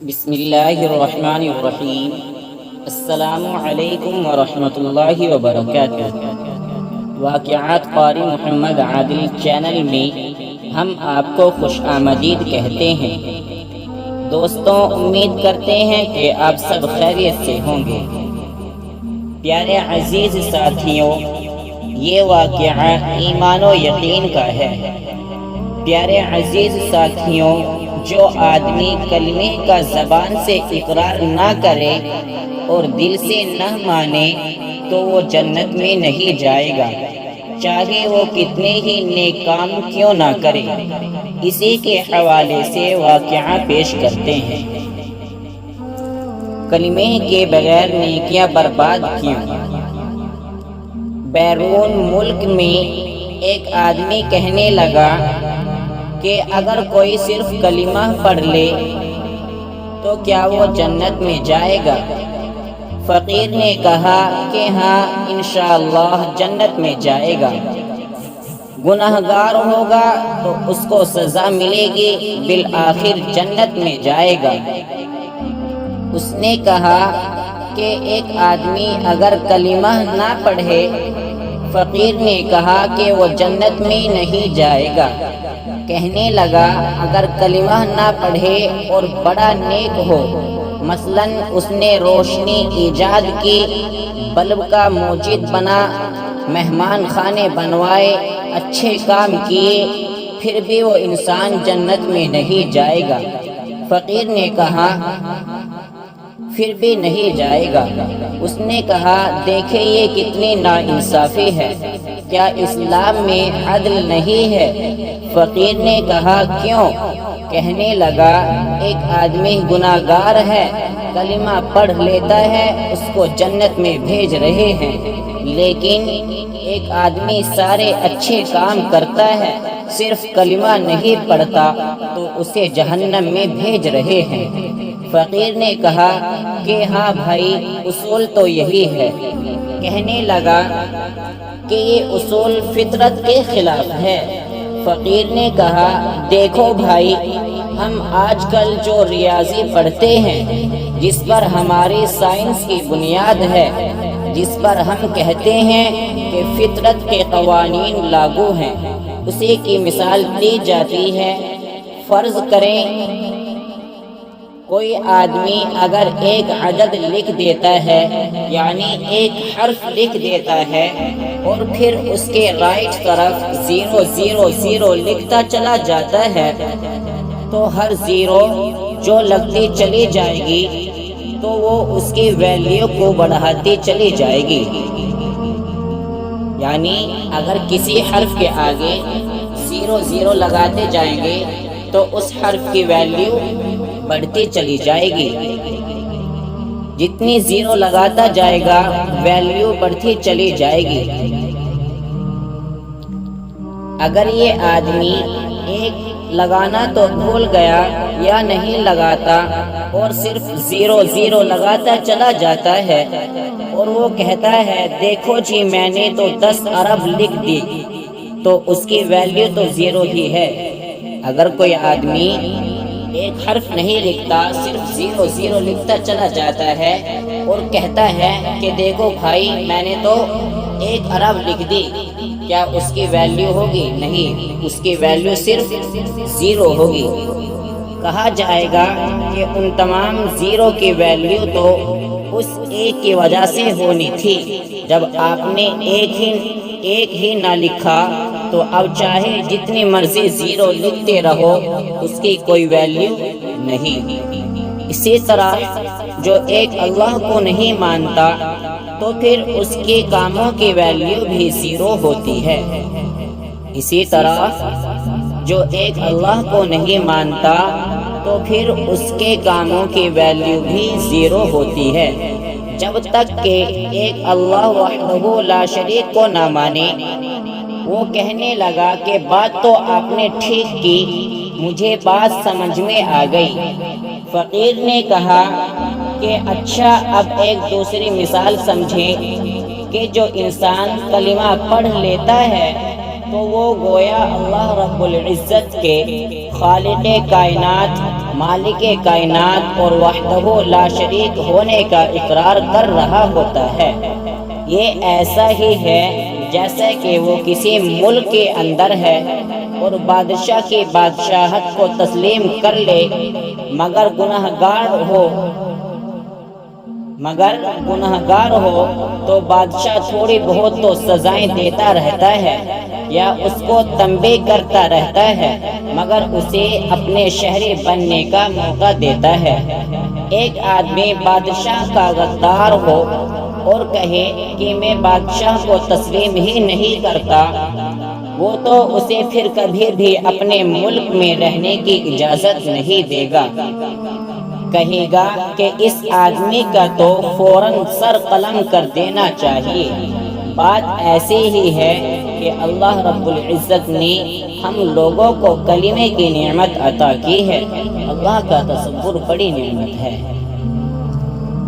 بسم اللہ الرحمن الرحیم۔ السلام علیکم ورحمۃ اللہ وبرکاتہ۔ واقعات قاری محمد عادل چینل میں ہم آپ کو خوش آمدید کہتے ہیں۔ دوستوں، امید کرتے ہیں کہ آپ سب خیریت سے ہوں گے۔ پیارے عزیز ساتھیوں، یہ واقعہ ایمان و یقین کا ہے۔ پیارے عزیز ساتھیوں، جو آدمی کلمے کا زبان سے اقرار نہ کرے اور دل سے نہ مانے تو وہ جنت میں نہیں جائے گا، چاہے وہ کتنے ہی نیک کام کیوں نہ کرے۔ اسی کے حوالے سے واقعہ پیش کرتے ہیں۔ کلمے کے بغیر نیکیاں برباد کیوں؟ بیرون ملک میں ایک آدمی کہنے لگا کہ اگر کوئی صرف کلمہ پڑھ لے تو کیا وہ جنت میں جائے گا؟ فقیر نے کہا کہ ہاں، انشاءاللہ جنت میں جائے گا۔ گناہگار ہوگا تو اس کو سزا ملے گی، بالآخر جنت میں جائے گا۔ اس نے کہا کہ ایک آدمی اگر کلمہ نہ پڑھے، فقیر نے کہا کہ وہ جنت میں نہیں جائے گا۔ کہنے لگا اگر کلمہ نہ پڑھے اور بڑا نیک ہو، مثلاً اس نے روشنی ایجاد کی، بلب کا موجد بنا، مہمان خانے بنوائے، اچھے کام کیے، پھر بھی وہ انسان جنت میں نہیں جائے گا۔ فقیر نے کہا پھر بھی نہیں جائے گا۔ اس نے کہا دیکھیں یہ کتنی ناانصافی ہے، کیا اسلام میں عدل نہیں ہے؟ فقیر نے کہا کیوں؟ کہنے لگا ایک آدمی گناہگار ہے، کلمہ پڑھ لیتا ہے، اس کو جنت میں بھیج رہے ہیں، لیکن ایک آدمی سارے اچھے کام کرتا ہے، صرف کلمہ نہیں پڑھتا تو اسے جہنم میں بھیج رہے ہیں۔ فقیر نے کہا کہ ہاں بھائی، اصول تو یہی ہے۔ کہنے لگا کہ یہ اصول فطرت کے خلاف ہے۔ فقیر نے کہا دیکھو بھائی، ہم آج کل جو ریاضی پڑھتے ہیں، جس پر ہماری سائنس کی بنیاد ہے، جس پر ہم کہتے ہیں کہ فطرت کے قوانین لاگو ہیں، اسی کی مثال دی جاتی ہے۔ فرض کریں کوئی آدمی اگر ایک عدد لکھ دیتا ہے، یعنی ایک حرف لکھ دیتا ہے اور پھر اس کے رائٹ طرف 000 لکھتا چلا جاتا ہے، تو ہر زیرو جو لگتی چلی جائے گی تو وہ اس کی ویلیو کو بڑھاتی چلی جائے گی۔ یعنی اگر کسی حرف کے آگے 0 لگاتے جائیں گے تو اس حرف کی ویلیو بڑھتی چلی جائے گی۔ جتنی 0 لگاتا جائے گا ویلیو بڑھتی چلی جائے گی۔ اگر یہ آدمی ایک لگانا تو بھول گیا یا نہیں لگاتا اور صرف 0 لگاتا چلا جاتا ہے اور وہ کہتا ہے دیکھو جی میں نے تو 10 ارب لکھ دی، تو اس کی ویلیو تو 0 ہی ہے۔ اگر کوئی آدمی ایک حرف نہیں لکھتا، صرف 0 لکھتا چلا جاتا ہے اور کہتا ہے کہ دیکھو بھائی میں نے تو 1 ارب لکھ دی، کیا اس کی ویلیو ہوگی؟ نہیں، اس کی ویلیو صرف 0 ہوگی۔ کہا جائے گا کہ ان تمام 0 کی ویلیو تو اس ایک کی وجہ سے ہونی تھی۔ جب آپ نے ایک ہی نہ لکھا تو اب چاہے جتنی مرضی 0 لکھتے رہو، اس کی کوئی ویلیو نہیں۔ اسی طرح جو ایک اللہ کو نہیں مانتا تو پھر اس کے کاموں کی ویلیو بھی 0 ہوتی ہے۔ اسی طرح جو ایک اللہ کو نہیں مانتا تو پھر اس کے کاموں کی ویلیو بھی 0 ہوتی ہے۔ جب تک کہ ایک اللہ وحدہ لا شریک کو نہ مانے۔ وہ کہنے لگا کہ بات تو آپ نے ٹھیک کی، مجھے بات سمجھ میں آ گئی۔ فقیر نے کہا کہ اچھا اب ایک دوسری مثال سمجھیں کہ جو انسان کلمہ پڑھ لیتا ہے تو وہ گویا اللہ رب العزت کے خالق کائنات مالک کائنات اور وحدہ لا شریک ہونے کا اقرار کر رہا ہوتا ہے۔ یہ ایسا ہی ہے جیسے کہ وہ کسی ملک کے اندر ہے اور بادشاہ کی بادشاہت کو تسلیم کر لے، مگر گنہگار ہو تو بادشاہ تھوڑی بہت تو سزائیں دیتا رہتا ہے یا اس کو تنبیہ کرتا رہتا ہے، مگر اسے اپنے شہری بننے کا موقع دیتا ہے۔ ایک آدمی بادشاہ کا غدار ہو اور کہے کہ میں بادشاہ کو تسلیم ہی نہیں کرتا، وہ تو اسے پھر کبھی بھی اپنے ملک میں رہنے کی اجازت نہیں دے گا۔ کہے گا کہ اس آدمی کا تو فوراً سر قلم کر دینا چاہیے۔ بات ایسی ہی ہے کہ اللہ رب العزت نے ہم لوگوں کو کلمے کی نعمت عطا کی ہے۔ اللہ کا تصور بڑی نعمت ہے۔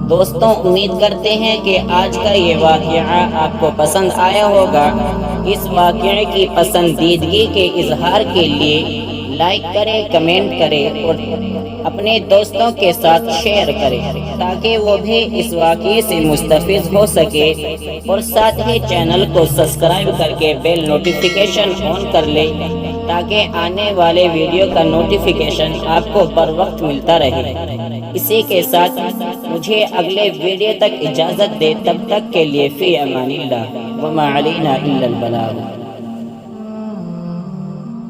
دوستوں، امید کرتے ہیں کہ آج کا یہ واقعہ آپ کو پسند آیا ہوگا۔ اس واقعے کی پسندیدگی کے اظہار کے لیے لائک کریں، کمنٹ کریں اور اپنے دوستوں کے ساتھ شیئر کریں تاکہ وہ بھی اس واقعے سے مستفید ہو سکے، اور ساتھ ہی چینل کو سبسکرائب کر کے بیل نوٹیفیکیشن آن کر لیں تاکہ آنے والے ویڈیو کا نوٹیفیکیشن آپ کو بر وقت ملتا رہے۔ اسی کے ساتھ مجھے اگلے ویڈیو تک اجازت دے، تب تک کے لیے فی امان اللہ، وما علینا الا البلاغ۔